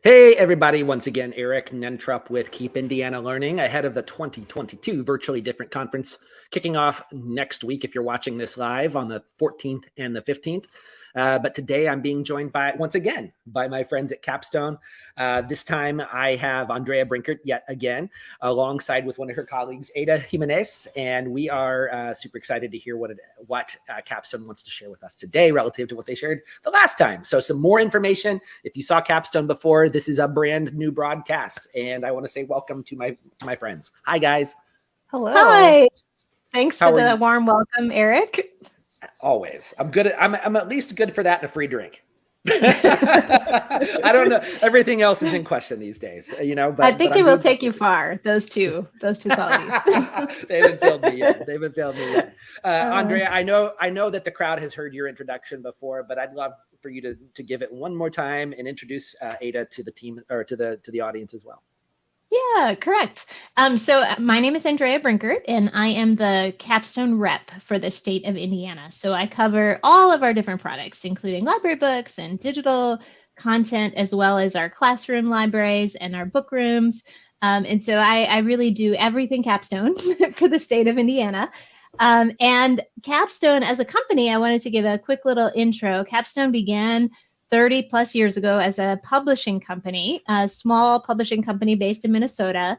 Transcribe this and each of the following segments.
Hey, everybody. Once again, Eric Nentrup with Keep Indiana Learning ahead of the 2022 Virtually Different Conference kicking off next week if you're watching this live on the 14th and the 15th. But today I'm being joined once again, by my friends at Capstone. This time I have Andrea Brinkert yet again, alongside with one of her colleagues, Ada Jimenez. And we are super excited to hear what Capstone wants to share with us today relative to what they shared the last time. So some more information. If you saw Capstone before, this is a brand new broadcast. And I want to say welcome to my friends. Hi, guys. Hello. Hi. Thanks How for are the you? warm welcome, Eric. Always. I'm at least good for that and a free drink. I don't know. Everything else is in question these days, but I think but it I'm will good take to you see. far, those two qualities. They haven't failed me yet. Andrea, I know that the crowd has heard your introduction before, but I'd love for you to give it one more time and introduce Ada to the team or to the audience as well. Yeah, correct. So my name is Andrea Brinkert, and I am the Capstone rep for the state of Indiana. So I cover all of our different products, including library books and digital content, as well as our classroom libraries and our book rooms. And so I really do everything Capstone for the state of Indiana. And Capstone as a company, I wanted to give a quick little intro. Capstone began 30 plus years ago as a publishing company, a small publishing company based in Minnesota.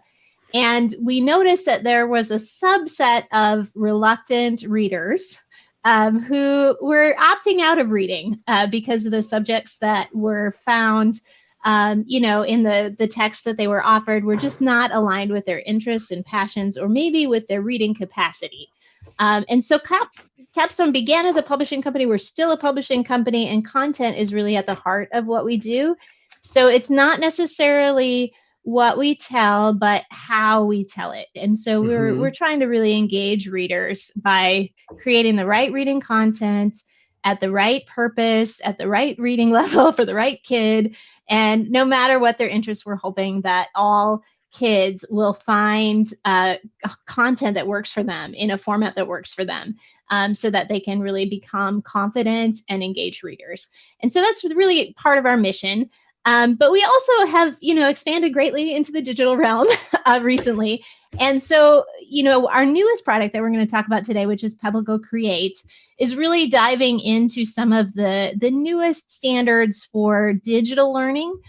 And we noticed that there was a subset of reluctant readers who were opting out of reading because of the subjects that were found in the text that they were offered were just not aligned with their interests and passions, or maybe with their reading capacity. And so Capstone began as a publishing company. We're still a publishing company, and content is really at the heart of what we do. So it's not necessarily what we tell, but how we tell it. And so we're trying to really engage readers by creating the right reading content at the right purpose, at the right reading level for the right kid. And no matter what their interests, we're hoping that all kids will find content that works for them in a format that works for them, so that they can really become confident and engaged readers. And so that's really part of our mission. But we also have, expanded greatly into the digital realm recently. And so, our newest product that we're going to talk about today, which is PebbleGo Create, is really diving into some of the newest standards for digital learning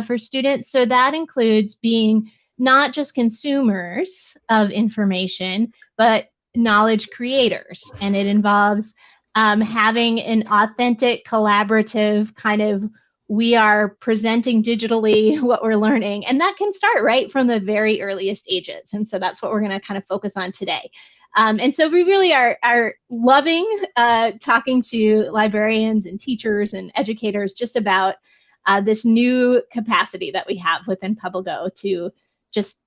for students. So that includes being not just consumers of information, but knowledge creators. And it involves having an authentic, collaborative kind of, we are presenting digitally what we're learning. And that can start right from the very earliest ages. And so that's what we're going to kind of focus on today. And so we really are loving talking to librarians and teachers and educators just about this new capacity that we have within PebbleGo to just,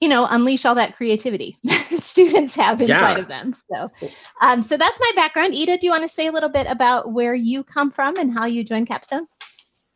unleash all that creativity that students have inside of them. So that's my background. Ida, do you want to say a little bit about where you come from and how you joined Capstone?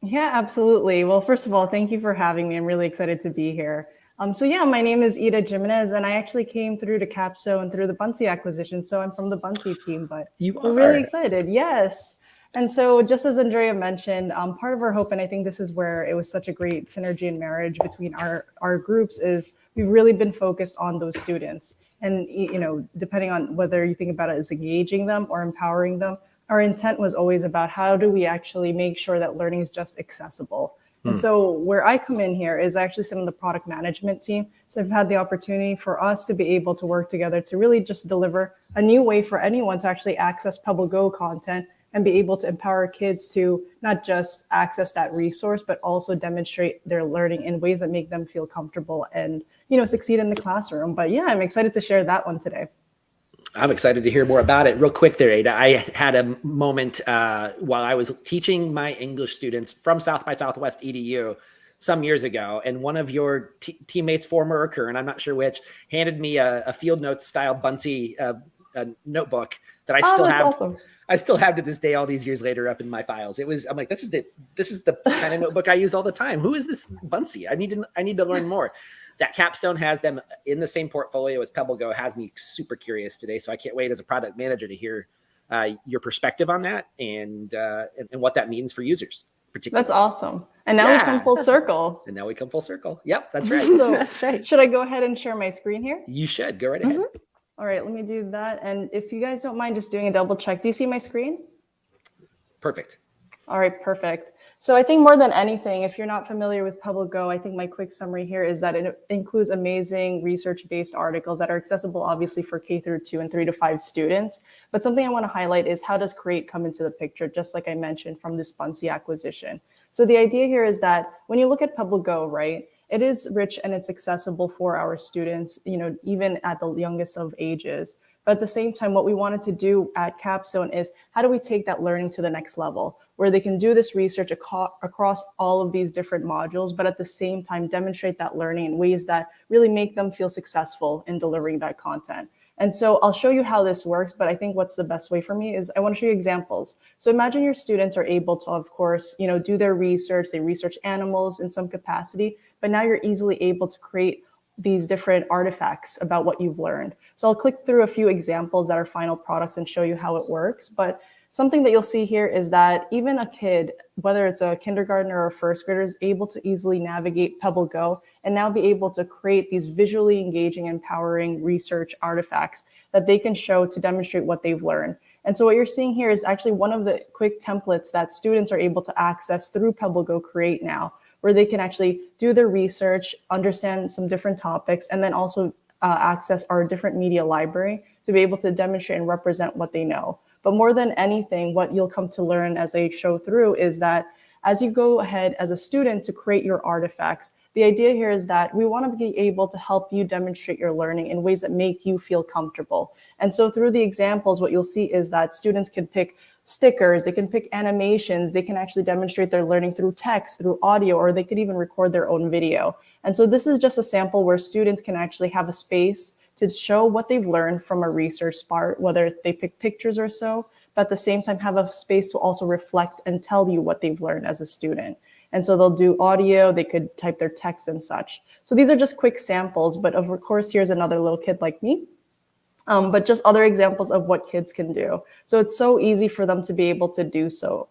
Yeah, absolutely. Well, first of all, thank you for having me. I'm really excited to be here. My name is Ida Jimenez, and I actually came through to Capstone through the Bunsey acquisition. So I'm from the Bunsey team, but we're really excited. Yes. And so just as Andrea mentioned, part of our hope, and I think this is where it was such a great synergy and marriage between our groups, is we've really been focused on those students. And, depending on whether you think about it as engaging them or empowering them, our intent was always about how do we actually make sure that learning is just accessible. And so where I come in here is actually sit on the product management team. So I've had the opportunity for us to be able to work together to really just deliver a new way for anyone to actually access PebbleGo content and be able to empower kids to not just access that resource, but also demonstrate their learning in ways that make them feel comfortable and, succeed in the classroom. But yeah, I'm excited to share that one today. I'm excited to hear more about it. Real quick there, Ada. I had a moment while I was teaching my English students from South by Southwest EDU some years ago, and one of your teammates, former or current, I'm not sure which, handed me a field notes style Bunsey notebook that I still have. Awesome. I still have to this day, all these years later, up in my files. I'm like, this is the kind of notebook I use all the time. Who is this Bunsey? I need to learn more. That Capstone has them in the same portfolio as PebbleGo has me super curious today. So I can't wait as a product manager to hear your perspective on that and what that means for users. That's awesome. And now we come Yeah. full circle. And now we come full circle. Yep, that's right. So That's right. should I go ahead and share my screen here? You should go right ahead. All right, let me do that. And if you guys don't mind just doing a double check, do you see my screen? Perfect. All right, perfect. So I think more than anything, if you're not familiar with PebbleGo, I think my quick summary here is that it includes amazing research-based articles that are accessible, obviously, for K through 2 and 3 to 5 students. But something I want to highlight is how does Create come into the picture, just like I mentioned from this Buncee acquisition. So the idea here is that when you look at PebbleGo, right, it is rich and it's accessible for our students, even at the youngest of ages. But at the same time, what we wanted to do at Capstone is how do we take that learning to the next level, where they can do this research across all of these different modules, but at the same time demonstrate that learning in ways that really make them feel successful in delivering that content. And so I'll show you how this works, but I think what's the best way for me is I want to show you examples. So imagine your students are able to, of course, do their research, they research animals in some capacity, but now you're easily able to create these different artifacts about what you've learned. So I'll click through a few examples that are final products and show you how it works. But something that you'll see here is that even a kid, whether it's a kindergartner or a first grader, is able to easily navigate PebbleGo and now be able to create these visually engaging, empowering research artifacts that they can show to demonstrate what they've learned. And so what you're seeing here is actually one of the quick templates that students are able to access through PebbleGo Create now, where they can actually do their research, understand some different topics, and then also access our different media library to be able to demonstrate and represent what they know. But more than anything, what you'll come to learn as I show through is that as you go ahead as a student to create your artifacts, the idea here is that we want to be able to help you demonstrate your learning in ways that make you feel comfortable. And so through the examples, what you'll see is that students can pick stickers, they can pick animations, they can actually demonstrate their learning through text, through audio, or they could even record their own video. And so this is just a sample where students can actually have a space to show what they've learned from a research part, whether they pick pictures or so, but at the same time have a space to also reflect and tell you what they've learned as a student. And so they'll do audio, they could type their text and such. So these are just quick samples, but of course, here's another little kid like me. But just other examples of what kids can do. So it's so easy for them to be able to do so,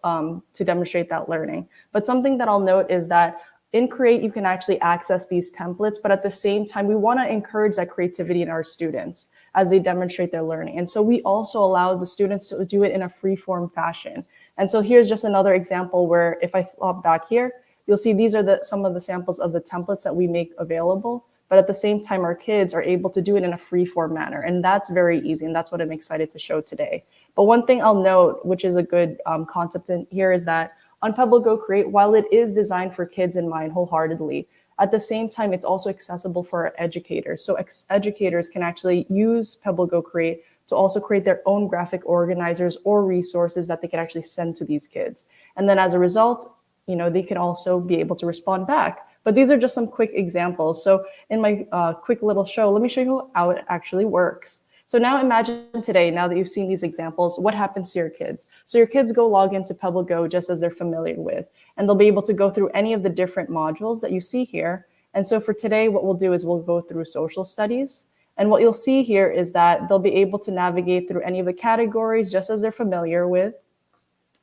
to demonstrate that learning. But something that I'll note is that in Create, you can actually access these templates, but at the same time, we want to encourage that creativity in our students as they demonstrate their learning. And so we also allow the students to do it in a free-form fashion. And so here's just another example where if I flop back here, you'll see these are some of the samples of the templates that we make available. But at the same time, our kids are able to do it in a free-form manner. And that's very easy. And that's what I'm excited to show today. But one thing I'll note, which is a good concept in here, is that on PebbleGo Create, while it is designed for kids in mind wholeheartedly, at the same time, it's also accessible for educators. So educators can actually use PebbleGo Create to also create their own graphic organizers or resources that they can actually send to these kids. And then as a result, they can also be able to respond back. But these are just some quick examples. So in my quick little show, let me show you how it actually works. So now imagine today, now that you've seen these examples, what happens to your kids? So your kids go log into PebbleGo just as they're familiar with, and they'll be able to go through any of the different modules that you see here. And so for today, what we'll do is we'll go through social studies. And what you'll see here is that they'll be able to navigate through any of the categories just as they're familiar with.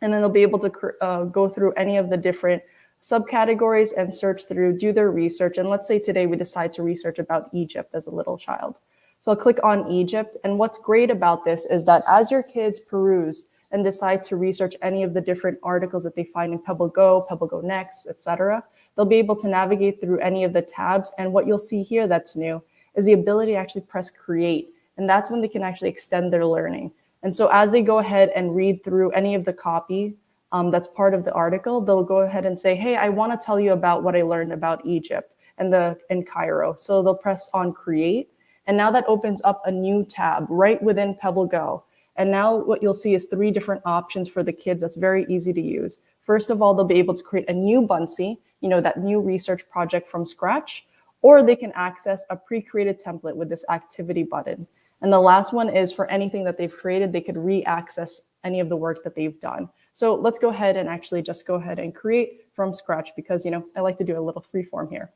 And then they'll be able to go through any of the different subcategories and search through, do their research. And let's say today we decide to research about Egypt as a little child. So I'll click on Egypt. And what's great about this is that as your kids peruse and decide to research any of the different articles that they find in PebbleGo, PebbleGo Next, etc., they'll be able to navigate through any of the tabs. And what you'll see here that's new is the ability to actually press create. And that's when they can actually extend their learning. And so as they go ahead and read through any of the copy that's part of the article, they'll go ahead and say, hey, I want to tell you about what I learned about Egypt and Cairo. So they'll press on create. And now that opens up a new tab right within PebbleGo. And now what you'll see is 3 different options for the kids that's very easy to use. First of all, they'll be able to create a new Buncee, that new research project from scratch, or they can access a pre-created template with this activity button. And the last one is for anything that they've created, they could re-access any of the work that they've done. So let's go ahead and actually just go ahead and create from scratch because, I like to do a little free form here.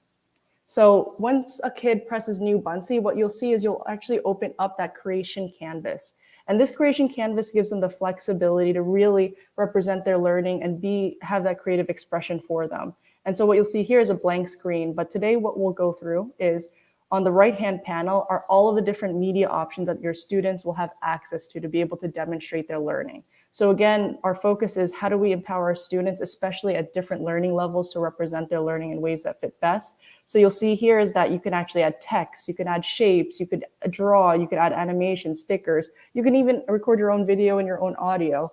So once a kid presses new Buncee, what you'll see is you'll actually open up that creation canvas. And this creation canvas gives them the flexibility to really represent their learning and have that creative expression for them. And so what you'll see here is a blank screen. But today what we'll go through is on the right-hand panel are all of the different media options that your students will have access to be able to demonstrate their learning. So again, our focus is how do we empower our students, especially at different learning levels, to represent their learning in ways that fit best. So you'll see here is that you can actually add text, you can add shapes, you could draw, you could add animation, stickers, you can even record your own video and your own audio.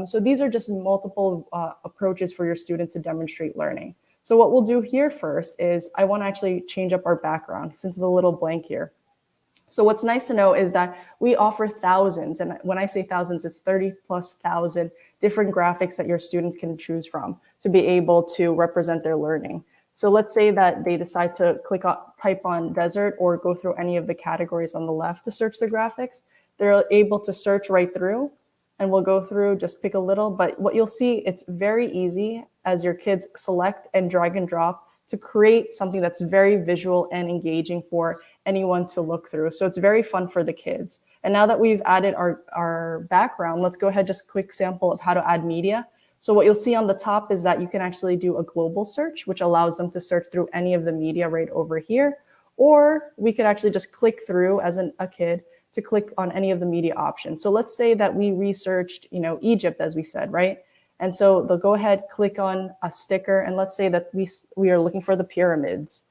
So these are just multiple approaches for your students to demonstrate learning. So what we'll do here first is I want to actually change up our background since it's a little blank here. So what's nice to know is that we offer thousands, and when I say thousands, it's 30,000+ different graphics that your students can choose from to be able to represent their learning. So let's say that they decide to type on desert or go through any of the categories on the left to search the graphics. They're able to search right through, and we'll go through, just pick a little. But what you'll see, it's very easy as your kids select and drag and drop to create something that's very visual and engaging for anyone to look through. So it's very fun for the kids. And now that we've added our background, let's go ahead, just a quick sample of how to add media. So what you'll see on the top is that you can actually do a global search, which allows them to search through any of the media right over here. Or we could actually just click through as a kid to click on any of the media options. So let's say that we researched, Egypt, as we said, right? And so they'll go ahead, click on a sticker, and let's say that we are looking for the pyramids.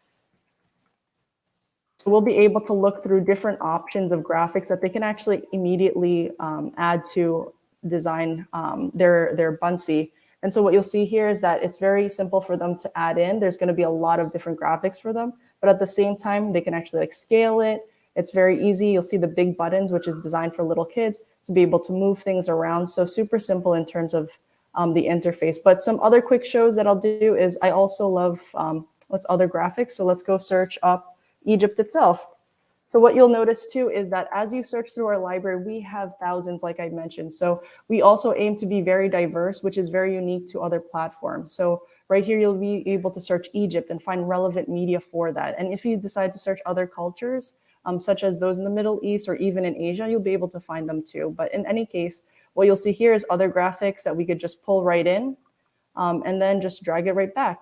So we'll be able to look through different options of graphics that they can actually immediately add to design their Buncee. And so what you'll see here is that it's very simple for them to add in. There's going to be a lot of different graphics for them, but at the same time, they can actually scale it. It's very easy. You'll see the big buttons, which is designed for little kids to be able to move things around. So super simple in terms of the interface. But some other quick shows that I'll do is I also love what's other graphics. So let's go search up Egypt itself. So what you'll notice too is that as you search through our library, we have thousands, like I mentioned. So we also aim to be very diverse, which is very unique to other platforms. So right here, you'll be able to search Egypt and find relevant media for that. And if you decide to search other cultures, such as those in the Middle East or even in Asia, you'll be able to find them too. But in any case, what you'll see here is other graphics that we could just pull right in and then just drag it right back.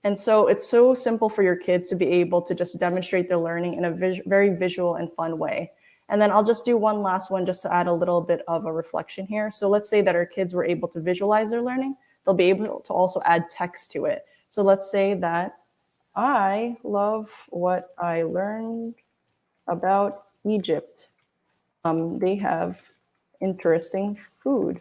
And so it's so simple for your kids to be able to just demonstrate their learning in a very visual and fun way. And then I'll just do one last one just to add a little bit of a reflection here. So let's say that our kids were able to visualize their learning. They'll be able to also add text to it. So let's say that I love what I learned about Egypt. They have interesting food.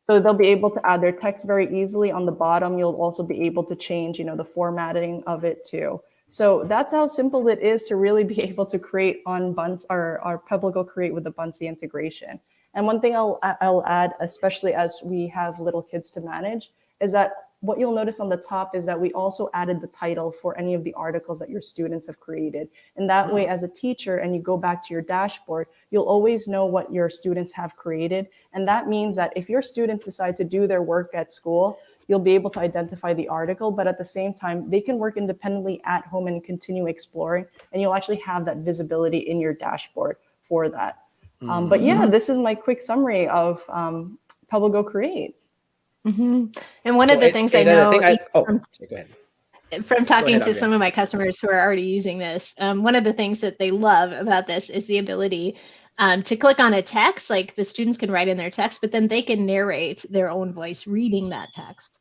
So they'll be able to add their text very easily. On the bottom, you'll also be able to change, the formatting of it too. So that's how simple it is to really be able to create on our PebbleGo Create with the Buncee integration. And one thing I'll add, especially as we have little kids to manage, is that what you'll notice on the top is that we also added the title for any of the articles that your students have created. And that way, as a teacher, and you go back to your dashboard, you'll always know what your students have created. And that means that if your students decide to do their work at school, you'll be able to identify the article, but at the same time, they can work independently at home and continue exploring. And you'll actually have that visibility in your dashboard for that. But yeah, this is my quick summary of PebbleGo Create. Mm-hmm. And one of the things I know go ahead. From talking to some of my customers who are already using this, one of the things that they love about this is the ability to click on a text, like the students can write in their text, but then they can narrate their own voice reading that text.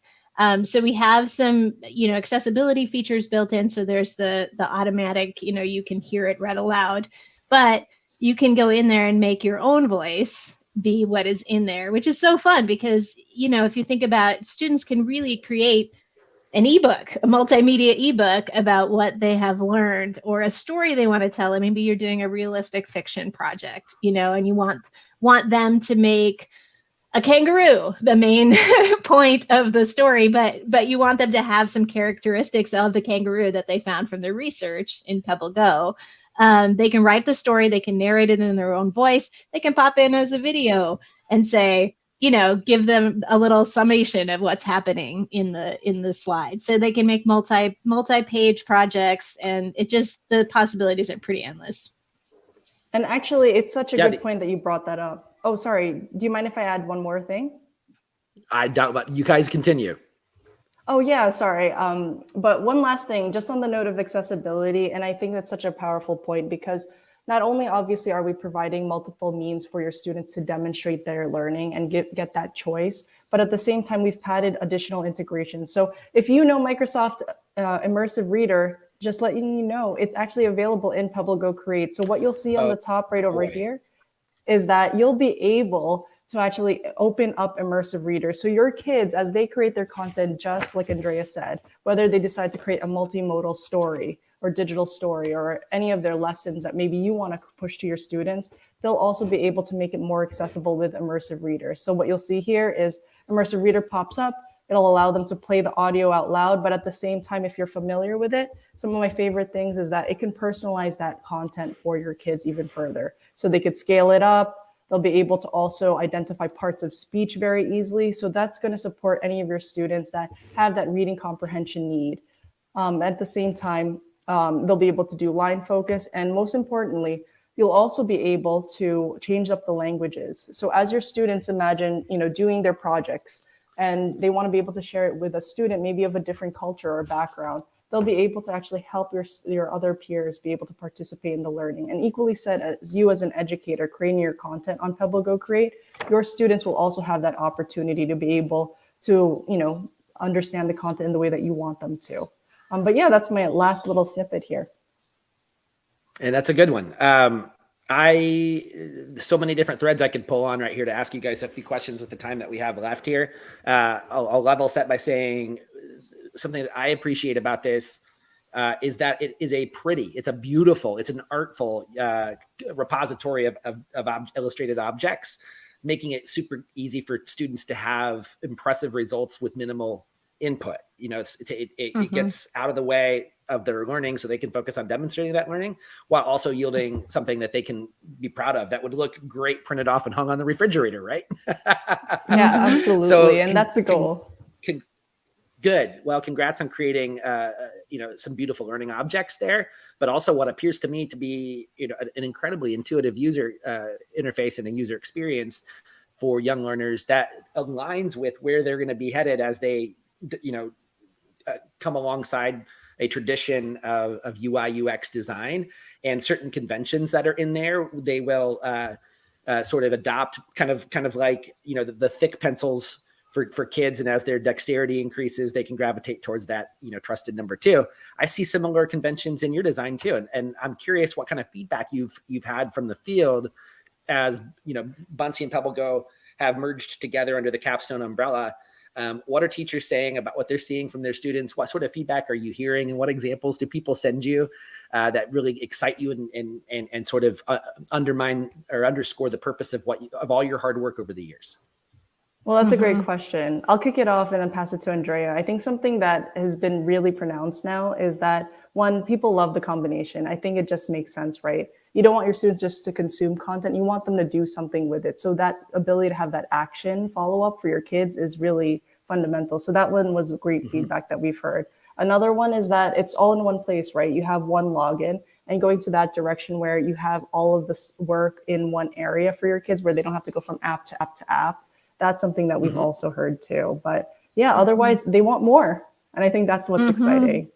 So we have some, accessibility features built in. So there's the automatic, you can hear it read aloud, but you can go in there and make your own voice be what is in there, which is so fun because, if you think about, students can really create an ebook, a multimedia ebook about what they have learned or a story they want to tell. And maybe you're doing a realistic fiction project, and you want them to make a kangaroo the main point of the story, but you want them to have some characteristics of the kangaroo that they found from their research in PebbleGo. They can write the story, they can narrate it in their own voice, they can pop in as a video and say, give them a little summation of what's happening in the slide. So they can make multi-page projects, and the possibilities are pretty endless. And actually, it's such a good point that you brought that up. Oh, sorry. Do you mind if I add one more thing? I doubt, but you guys continue. Oh yeah, sorry. But one last thing, just on the note of accessibility, and I think that's such a powerful point because not only obviously are we providing multiple means for your students to demonstrate their learning and get that choice, but at the same time, we've added additional integrations. So if you know Microsoft Immersive Reader, just letting you know, it's actually available in PebbleGo Create. So what you'll see on the top right over here is that you'll be able to actually open up Immersive Reader. So your kids, as they create their content, just like Andrea said, whether they decide to create a multimodal story or digital story or any of their lessons that maybe you want to push to your students, they'll also be able to make it more accessible with Immersive Reader. So what you'll see here is Immersive Reader pops up. It'll allow them to play the audio out loud, but at the same time, if you're familiar with it, some of my favorite things is that it can personalize that content for your kids even further. So they could scale it up. They'll be able to also identify parts of speech very easily. So that's going to support any of your students that have that reading comprehension need. At the same time, they'll be able to do line focus. And most importantly, you'll also be able to change up the languages. So as your students imagine, doing their projects and they want to be able to share it with a student, maybe of a different culture or background, they'll be able to actually help your other peers be able to participate in the learning. And equally said, as you as an educator creating your content on PebbleGo Create, your students will also have that opportunity to be able to, understand the content in the way that you want them to. But yeah, that's my last little snippet here. And that's a good one. So many different threads I could pull on right here to ask you guys a few questions with the time that we have left here. I'll level set by saying something that I appreciate about this is that it's a beautiful, it's an artful repository of illustrated objects, making it super easy for students to have impressive results with minimal input. It gets out of the way of their learning so they can focus on demonstrating that learning while also yielding something that they can be proud of that would look great printed off and hung on the refrigerator, right? Yeah, absolutely. And that's the goal. Good. Well, congrats on creating, some beautiful learning objects there, but also what appears to me to be, an incredibly intuitive user interface and a user experience for young learners that aligns with where they're going to be headed as they, come alongside a tradition of UI UX design and certain conventions that are in there. They will sort of adopt kind of like, the thick pencils for kids. And as their dexterity increases, they can gravitate towards that, trusted number 2. I see similar conventions in your design too. And I'm curious what kind of feedback you've had from the field as, Buncee and PebbleGo have merged together under the Capstone umbrella. What are teachers saying about what they're seeing from their students? What sort of feedback are you hearing? And what examples do people send you that really excite you and sort of undermine or underscore the purpose of all your hard work over the years? Well, that's a great question. I'll kick it off and then pass it to Andrea. I think something that has been really pronounced now is that, one, people love the combination. I think it just makes sense, right? You don't want your students just to consume content. You want them to do something with it. So that ability to have that action follow-up for your kids is really fundamental. So that one was great feedback that we've heard. Another one is that it's all in one place, right? You have one login and going to that direction where you have all of this work in one area for your kids where they don't have to go from app to app to app. That's something that we've also heard too. But yeah, otherwise they want more. And I think that's what's exciting.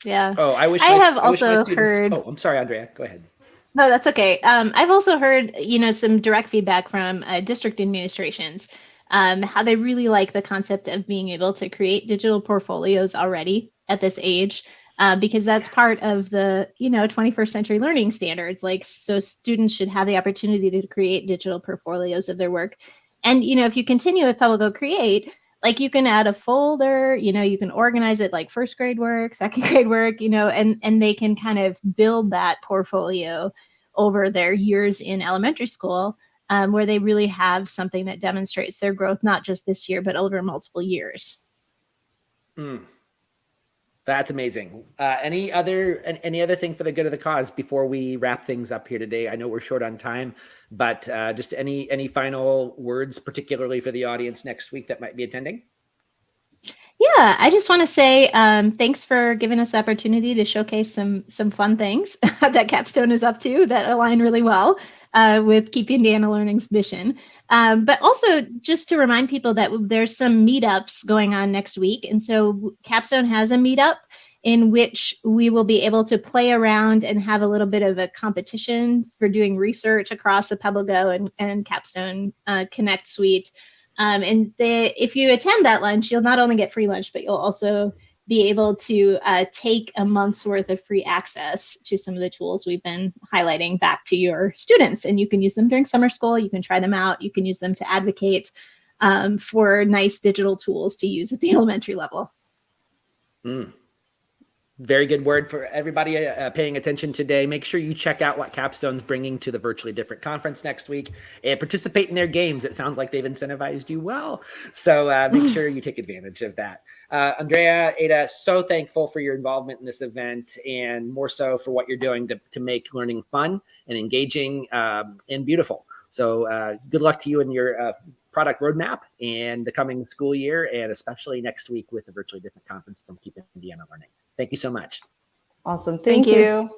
Yeah. Oh, I wish I my also students heard. Oh, I'm sorry, Andrea. Go ahead. No, that's okay. I've also heard, some direct feedback from district administrations, how they really like the concept of being able to create digital portfolios already at this age, because that's part of the, 21st century learning standards. So students should have the opportunity to create digital portfolios of their work. And, if you continue with PebbleGo Create, you can add a folder, you can organize it like first grade work, second grade work, and they can kind of build that portfolio over their years in elementary school, where they really have something that demonstrates their growth, not just this year, but over multiple years. That's amazing. Any other thing for the good of the cause before we wrap things up here today? I know we're short on time, but just any final words, particularly for the audience next week that might be attending? Yeah, I just want to say thanks for giving us the opportunity to showcase some fun things that Capstone is up to that align really well with Keep Indiana Learning's mission. But also just to remind people that there's some meetups going on next week. And so Capstone has a meetup in which we will be able to play around and have a little bit of a competition for doing research across the PebbleGo and Capstone Connect suite. If you attend that lunch, you'll not only get free lunch, but you'll also be able to take a month's worth of free access to some of the tools we've been highlighting back to your students. And you can use them during summer school. You can try them out. You can use them to advocate for nice digital tools to use at the elementary level. Very good word for everybody paying attention today. Make sure you check out what Capstone's bringing to the Virtually Different conference next week and participate in their games. It sounds like they've incentivized you well. So make sure you take advantage of that. Andrea, Ada, so thankful for your involvement in this event and more so for what you're doing to make learning fun and engaging and beautiful. So good luck to you in your product roadmap and the coming school year, and especially next week with the Virtually Different conference from Keep Indiana Learning. Thank you so much. Awesome. Thank you.